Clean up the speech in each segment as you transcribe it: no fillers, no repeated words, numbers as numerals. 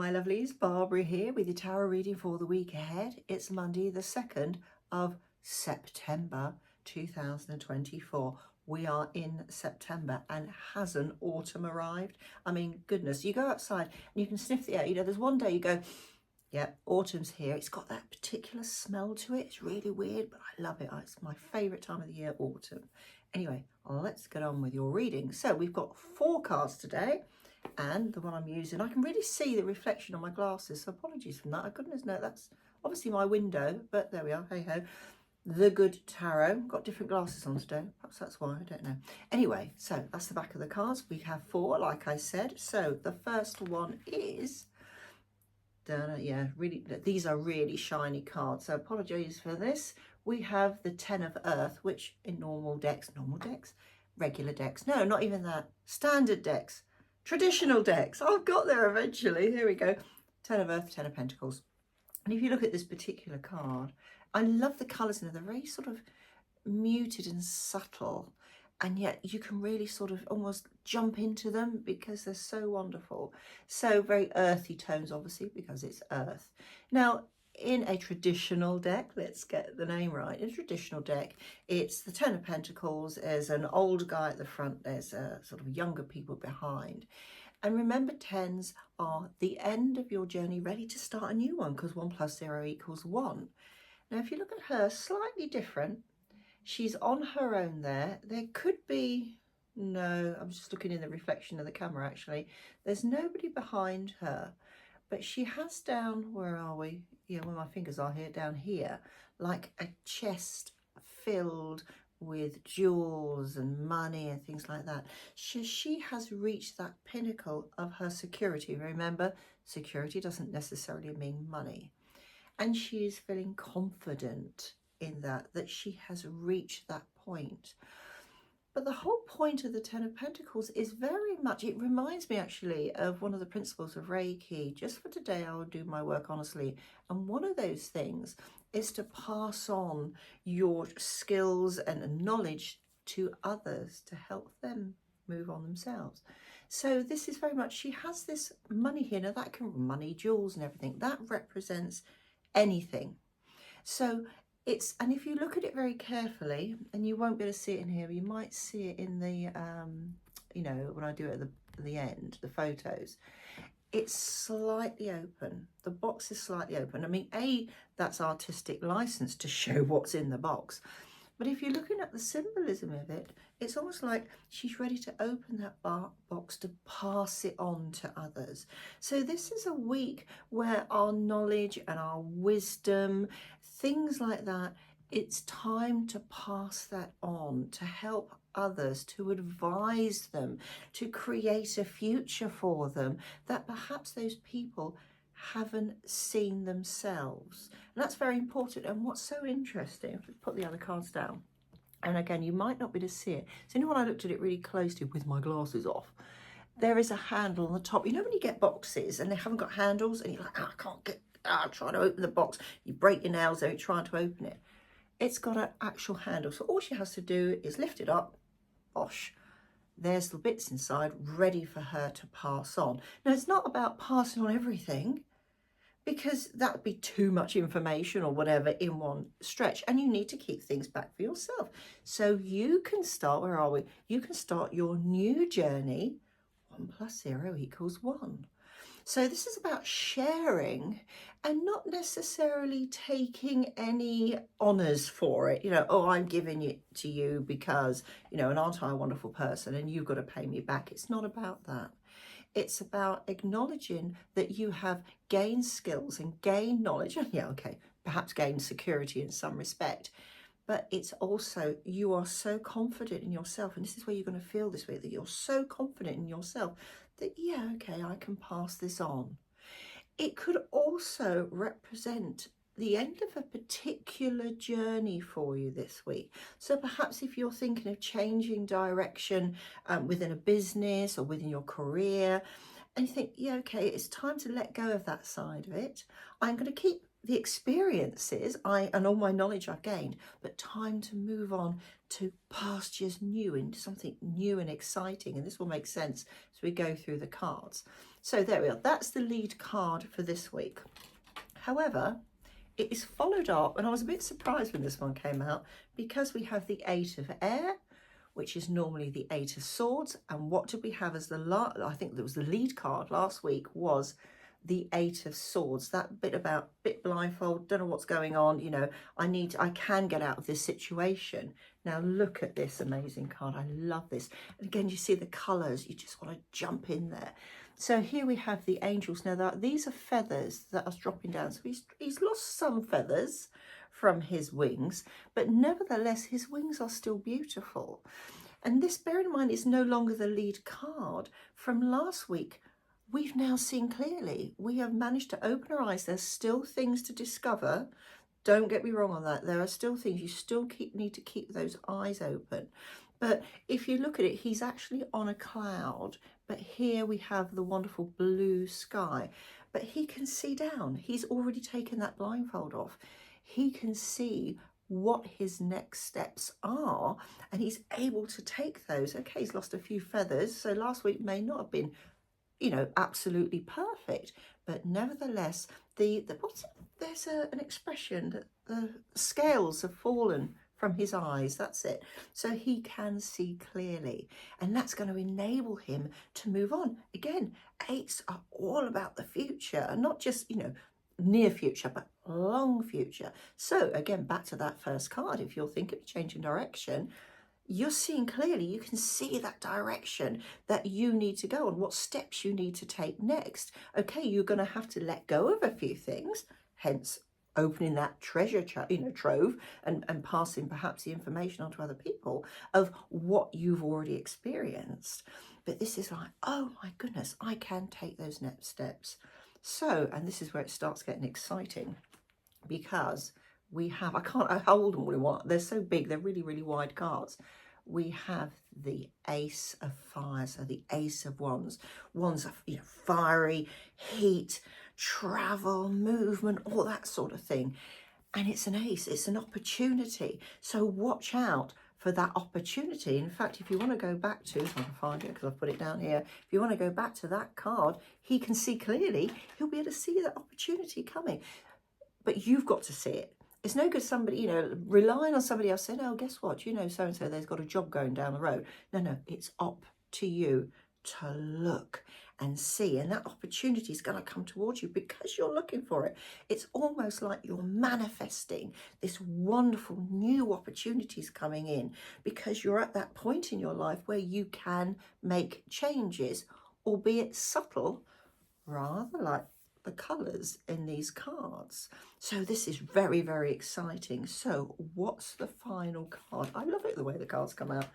Hi lovelies, Barbara here with your tarot reading for the week ahead. It's Monday the 2nd of September 2024. We are in September and hasn't autumn arrived? I mean, goodness, you go outside and you can sniff the air. You know, there's one day you go, yeah, autumn's here. It's got that particular smell to it. It's really weird, but I love it. It's my favourite time of the year, autumn. Anyway, let's get on with your reading. So we've got 4 cards today. And the one I'm using, I can really see the reflection on my glasses, so apologies for that. Oh, goodness, no, that's obviously my window, but there we are, hey ho. The Good Tarot. Got different glasses on today, perhaps that's why, I don't know. Anyway, so that's the back of the cards. We have 4, like I said. So the first one is, yeah, really, these are really shiny cards, so apologies for this. We have the 10 of Earth, which in normal decks, regular decks, no, not even that, standard decks, traditional decks. I've got there eventually. Here we go. 10 of Earth, 10 of Pentacles. And if you look at this particular card, I love the colours in it. They're very sort of muted and subtle. And yet you can really sort of almost jump into them because they're so wonderful. So very earthy tones, obviously, because it's earth. Now, in a traditional deck, let's get the name right, in a traditional deck, it's the 10 of Pentacles, there's an old guy at the front, there's sort of younger people behind. And remember, 10s are the end of your journey, ready to start a new one, because 1 + 0 = 1. Now, if you look at her, slightly different. She's on her own there. There could be, no, I'm just looking in the reflection of the camera actually. There's nobody behind her. But she has down, where are we? Yeah, where my fingers are here, down here, like a chest filled with jewels and money and things like that. She has reached that pinnacle of her security. Remember, security doesn't necessarily mean money. And she is feeling confident in that she has reached that point. But the whole point of the 10 of Pentacles is very much, it reminds me actually of one of the principles of Reiki. Just for today, I'll do my work honestly. And one of those things is to pass on your skills and knowledge to others to help them move on themselves. So this is very much, she has this money here. Now that can, money, jewels and everything, that represents anything. So it's, and if you look at it very carefully, and you won't be able to see it in here, but you might see it in the, you know, when I do it at the end, the photos, it's slightly open. The box is slightly open. I mean, that's artistic license to show what's in the box. But if you're looking at the symbolism of it, it's almost like she's ready to open that box to pass it on to others. So this is a week where our knowledge and our wisdom, things like that, it's time to pass that on, to help others, to advise them, to create a future for them that perhaps those people haven't seen themselves. And that's very important. And what's so interesting, let's put the other cards down, and again, you might not be able to see it. So, when I looked at it really closely with my glasses off, there is a handle on the top. You know when you get boxes and they haven't got handles and you're like, I can't get, I'm trying to open the box. You break your nails there trying to open it. It's got an actual handle. So all she has to do is lift it up, bosh. There's the bits inside ready for her to pass on. Now, it's not about passing on everything, because that would be too much information or whatever in one stretch, and you need to keep things back for yourself. So you can start, where are we? You can start your new journey, 1 + 0 = 1. So this is about sharing and not necessarily taking any honours for it. You know, oh, I'm giving it to you because, you know, and aren't I a wonderful person and you've got to pay me back. It's not about that. It's about acknowledging that you have gained skills and gained knowledge. And yeah, okay, perhaps gained security in some respect. But it's also, you are so confident in yourself. And this is where you're going to feel this way, that you're so confident in yourself that, yeah, okay, I can pass this on. It could also represent the end of a particular journey for you this week. So perhaps if you're thinking of changing direction within a business or within your career, and you think, yeah, okay, it's time to let go of that side of it. I'm going to keep the experiences and all my knowledge I've gained, but time to move on to pastures new, into something new and exciting. And this will make sense as we go through the cards. So there we are. That's the lead card for this week. However, it is followed up, and I was a bit surprised when this one came out, because we have the Eight of Air, which is normally the Eight of Swords. And what did we have as the I think that was the lead card last week, was the Eight of Swords. That bit blindfold, don't know what's going on, you know, I can get out of this situation. Now look at this amazing card. I love this. And again, you see the colours, you just want to jump in there. So here we have the angels. Now these are feathers that are dropping down. So he's lost some feathers from his wings, but nevertheless his wings are still beautiful. And this, bear in mind, is no longer the lead card. From last week, we've now seen clearly. We have managed to open our eyes. There's still things to discover. Don't get me wrong on that. There are still things. You still need to keep those eyes open. But if you look at it, he's actually on a cloud. But here we have the wonderful blue sky. But he can see down. He's already taken that blindfold off. He can see what his next steps are, and he's able to take those. Okay, he's lost a few feathers, so last week may not have been, you know, absolutely perfect, but nevertheless, there's an expression that the scales have fallen from his eyes. That's it. So he can see clearly, and that's going to enable him to move on. Again, eights are all about the future, and not just, you know, near future, but long future. So again, back to that first card, if you're thinking of changing direction, you're seeing clearly. You can see that direction that you need to go on, what steps you need to take next. Okay, you're going to have to let go of a few things, hence opening that treasure trove and passing perhaps the information on to other people of what you've already experienced. But this is like, oh my goodness, I can take those next steps. So, and this is where it starts getting exciting, because we have, I hold them all in one, they're so big, they're really, really wide cards. We have the Ace of Fire, so the Ace of Wands. Wands are, you know, fiery, heat, travel, movement, all that sort of thing. And it's an ace, it's an opportunity. So watch out for that opportunity. In fact, if you want to go back to, if I can find it because I've put it down here, if you want to go back to that card, he can see clearly, he'll be able to see that opportunity coming. But you've got to see it. It's no good somebody, you know, relying on somebody else saying, oh, guess what, you know, so-and-so, there's got a job going down the road. No, it's up to you to look and see, and that opportunity is going to come towards you because you're looking for it. It's almost like you're manifesting this wonderful new opportunities coming in because you're at that point in your life where you can make changes, albeit subtle, rather like the colours in these cards. So this is very, very exciting. So what's the final card? I love it the way the cards come out.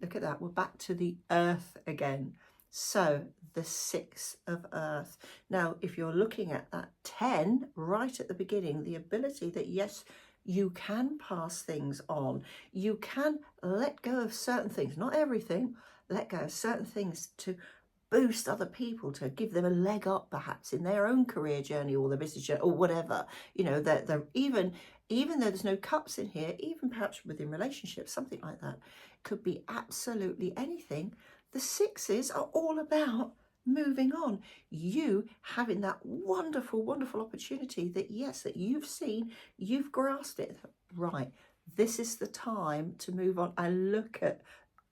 Look at that. We're back to the Earth again. So the Six of Earth. Now, if you're looking at that 10 right at the beginning, the ability that, yes, you can pass things on. You can let go of certain things, not everything, let go of certain things to boost other people, to give them a leg up perhaps in their own career journey or their business journey or whatever. You know, they're even though there's no cups in here, even perhaps within relationships, something like that, could be absolutely anything. The sixes are all about moving on. You having that wonderful, wonderful opportunity that, yes, that you've seen, you've grasped it. Right, this is the time to move on. I look at,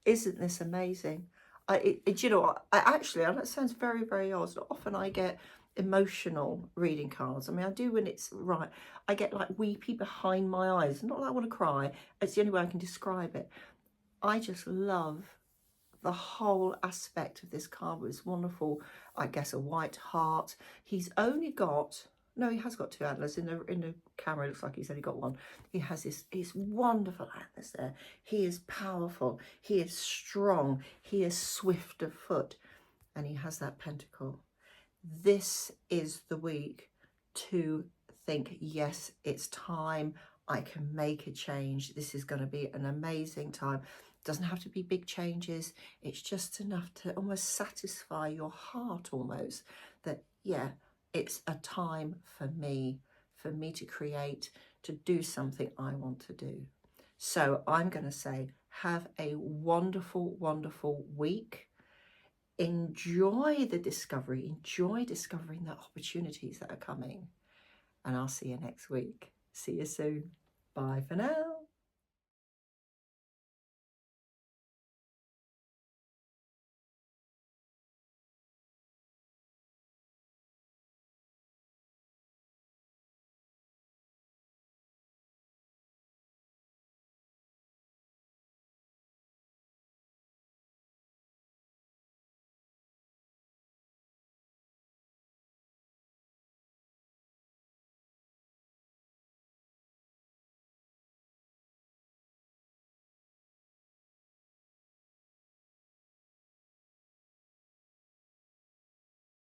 isn't this amazing? You know, I actually, and that sounds very, very odd. Often I get emotional reading cards. I mean, I do when it's right. I get like weepy behind my eyes. Not that I want to cry. It's the only way I can describe it. I just love the whole aspect of this card. It's wonderful. I guess a white heart. He's only got, no, he has got two antlers. In the camera, it looks like he's only got one. He has his wonderful antlers there. He is powerful. He is strong. He is swift of foot. And he has that pentacle. This is the week to think, yes, it's time. I can make a change. This is going to be an amazing time. Doesn't have to be big changes. It's just enough to almost satisfy your heart almost that, yeah, it's a time for me to create, to do something I want to do. So I'm going to say, have a wonderful, wonderful week. enjoy the discovery, enjoy discovering the opportunities that are coming. And I'll see you next week. See you soon. Bye for now.